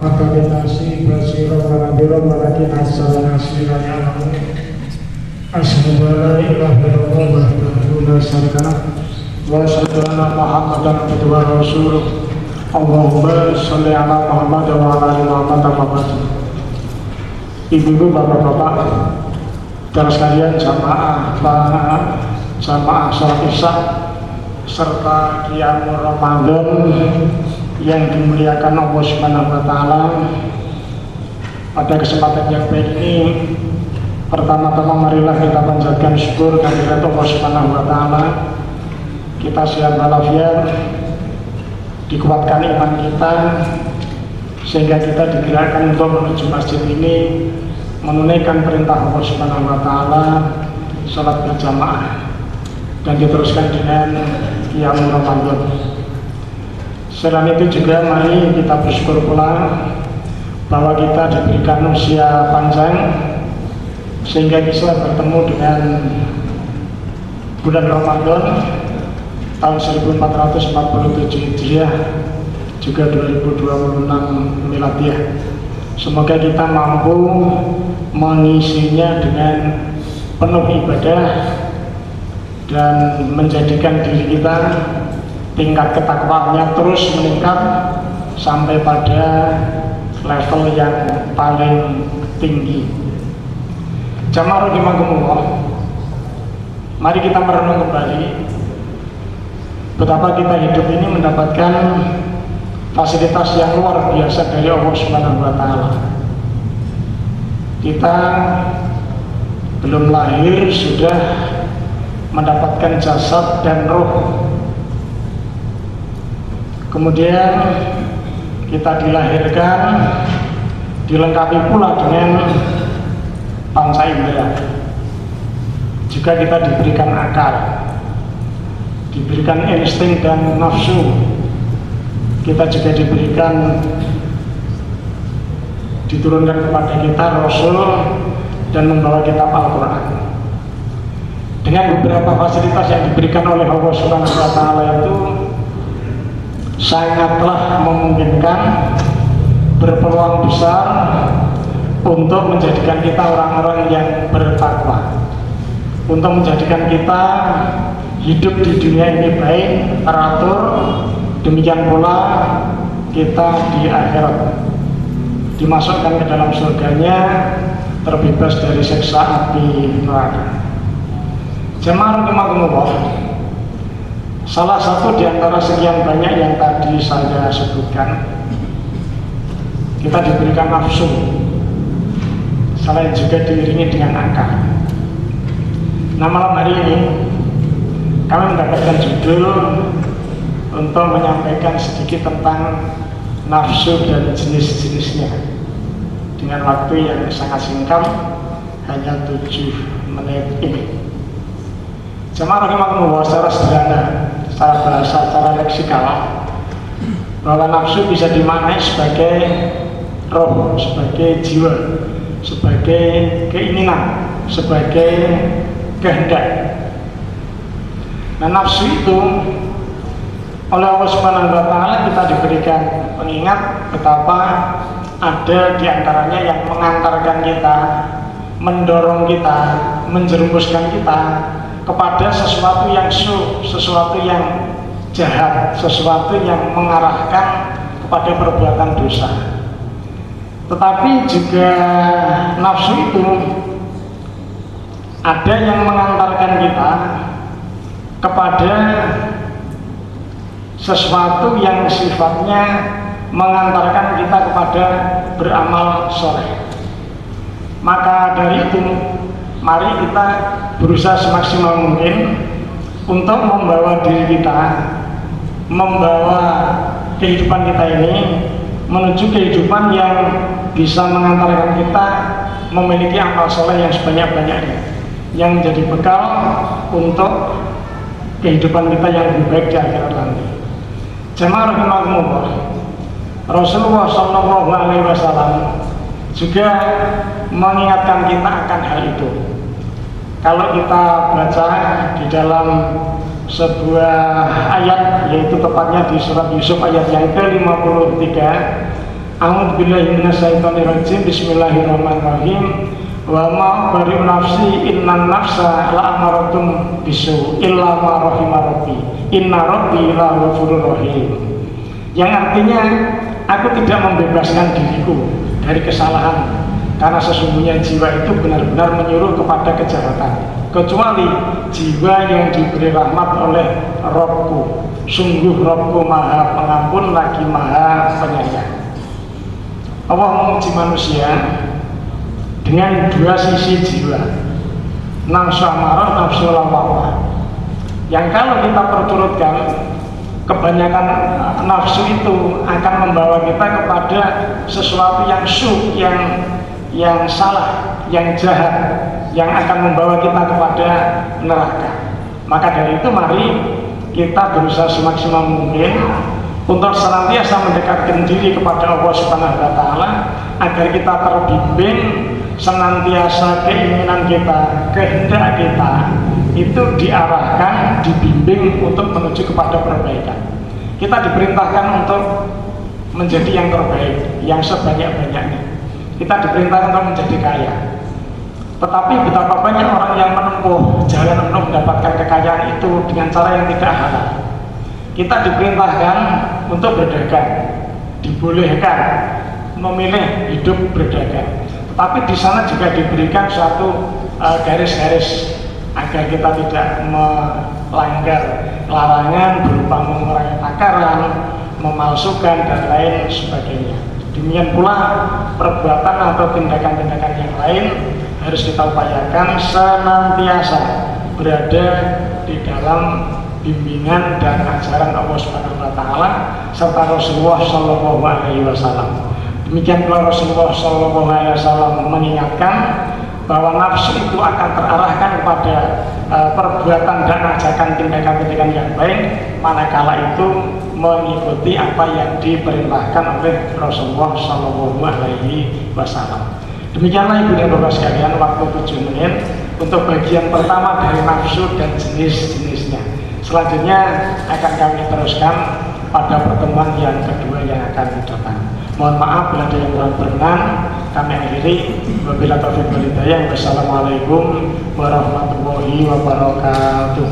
Akabinasi basiro manabiro malakin asal nasira ya'lamu asyhadu an la ilaha illallah wahdahu la syarika lah wa asyhadu anna Muhammadan abduhu wa rasuluh. Allahumma sholli ala Muhammad wa ala ali Muhammad wa barakatuh. Ibu-ibu, bapak-bapak, dan sekalian jamaah sholat Isya serta qiyamul Ramadan yang dimuliakan Allah Subhanahu wa taala. Pada kesempatan yang baik ini, pertama-tama marilah kita panjatkan syukur kehadirat Allah Subhanahu wa taala. Kita sehat walafiat, dikuatkan iman kita sehingga kita digerakkan untuk menuju masjid ini menunaikan perintah Allah Subhanahu wa taala, salat berjamaah, dan diteruskan dengan qiyamul Ramadan. Selain itu juga mari kita bersyukur pula bahwa kita diberikan usia panjang sehingga bisa bertemu dengan bulan Ramadan tahun 1447 Hijriah juga 2026 Miladiah. Semoga kita mampu mengisinya dengan penuh ibadah dan menjadikan diri kita tingkat ketakwaannya terus meningkat sampai pada level yang paling tinggi. Jamaah rahimakumullah, mari kita merenung kembali betapa kita hidup ini mendapatkan fasilitas yang luar biasa dari Allah Subhanahu wa taala. Kita belum lahir sudah mendapatkan jasad dan roh. Kemudian kita dilahirkan dilengkapi pula dengan panca indera. Juga kita diberikan akal, diberikan insting dan nafsu. Kita juga diberikan, diturunkan kepada kita Rasul dan membawa kitab Al-Quran. Dengan beberapa fasilitas yang diberikan oleh Allah Subhanahu wa taala itu sangatlah memungkinkan, berpeluang besar untuk menjadikan kita orang-orang yang bertakwa, untuk menjadikan kita hidup di dunia ini baik, teratur, demikian pula kita di akhirat dimasukkan ke dalam surganya, terbebas dari siksa api neraka. Jemaah rahimakumullah, salah satu di antara sekian banyak yang tadi saya sebutkan, kita diberikan nafsu, selain juga diiringi dengan akal. Nah, malam hari ini kami mendapatkan judul untuk menyampaikan sedikit tentang nafsu dan jenis-jenisnya dengan waktu yang sangat singkat, hanya 7 menit ini. Jemaah rahimakumullah, secara sederhana, secara bahasa, secara leksikal, bahwa nafsu bisa dimaknai sebagai roh, sebagai jiwa, sebagai keinginan, sebagai kehendak. Nah, nafsu itu oleh Allah Subhanahu wa taala kita diberikan pengingat betapa ada di antaranya yang mengantarkan kita, mendorong kita, menjerumuskan kita kepada sesuatu yang sesuatu yang jahat, sesuatu yang mengarahkan kepada perbuatan dosa. Tetapi juga nafsu itu ada yang mengantarkan kita kepada sesuatu yang sifatnya mengantarkan kita kepada beramal soleh. Maka dari itu, mari kita berusaha semaksimal mungkin untuk membawa diri kita, membawa kehidupan kita ini menuju kehidupan yang bisa mengantarkan kita memiliki amal soleh yang sebanyak-banyaknya, yang menjadi bekal untuk kehidupan kita yang lebih baik di akhirat nanti. Jemaah rahimakumullah, Rasulullah SAW juga mengingatkan kita akan hal itu. Kalau kita baca di dalam sebuah ayat, yaitu tepatnya di surat Yusuf ayat yang ke-53, A'udzubillahi minasyaitonirrajim. Bismillahirrahmanirrahim. Wa ma bari'u nafsi innan nafsa la'amaratum bisu illa ma rahima rabbi inna rabbi la ghafurur rahim. Yang artinya aku tidak membebaskan diriku dari kesalahan, karena sesungguhnya jiwa itu benar-benar menyuruh kepada kejahatan, kecuali jiwa yang diberi rahmat oleh Rabbku. Sungguh Rabbku maha pengampun lagi maha penyayang. Allah menguji manusia dengan dua sisi jiwa, nafsu amarah, nafsu lawamah, yang kalau kita perturutkan, kebanyakan nafsu itu akan membawa kita kepada sesuatu yang syuk, yang salah, yang jahat, yang akan membawa kita kepada neraka. Maka dari itu mari kita berusaha semaksimal mungkin untuk senantiasa mendekatkan diri kepada Allah Subhanahu wa Ta'ala, agar kita terbimbing, senantiasa keinginan kita, kehendak kita itu diarahkan, dibimbing untuk menuju kepada perbaikan. Kita diperintahkan untuk menjadi yang terbaik, yang sebanyak-banyaknya. Kita diperintahkan untuk menjadi kaya. Tetapi betapa banyak orang yang menempuh jalan untuk mendapatkan kekayaan itu dengan cara yang tidak halal. Kita diperintahkan untuk berdagang, dibolehkan memilih hidup berdagang. Tetapi di sana juga diberikan suatu garis-garis agar kita tidak melanggar larangan berupa mengurangi takaran, memalsukan dan lain sebagainya. Demikian pula perbuatan atau tindakan-tindakan yang lain harus kita upayakan senantiasa berada di dalam bimbingan dan ajaran Allah Subhanahu wa Ta'ala serta Rasulullah Shallallahu Alaihi Wasallam. Demikian pula Rasulullah Shallallahu Alaihi Wasallam mengingatkan bahwa nafsu itu akan terarahkan kepada perbuatan dan ajakan tindakan-tindakan yang baik manakala itu mengikuti apa yang diperintahkan oleh Rasulullah Shallallahu Alaihi Wasallam. Demikianlah ibu dan bapak sekalian, waktu 7 menit untuk bagian pertama dari nafsu dan jenis-jenisnya. Selanjutnya akan kami teruskan pada pertemuan yang kedua yang akan datang. Mohon maaf bila ada yang kurang berkenan, kami akhiri. Wabillahi taufiq wal hidayah. Wassalamualaikum warahmatullahi wabarakatuh.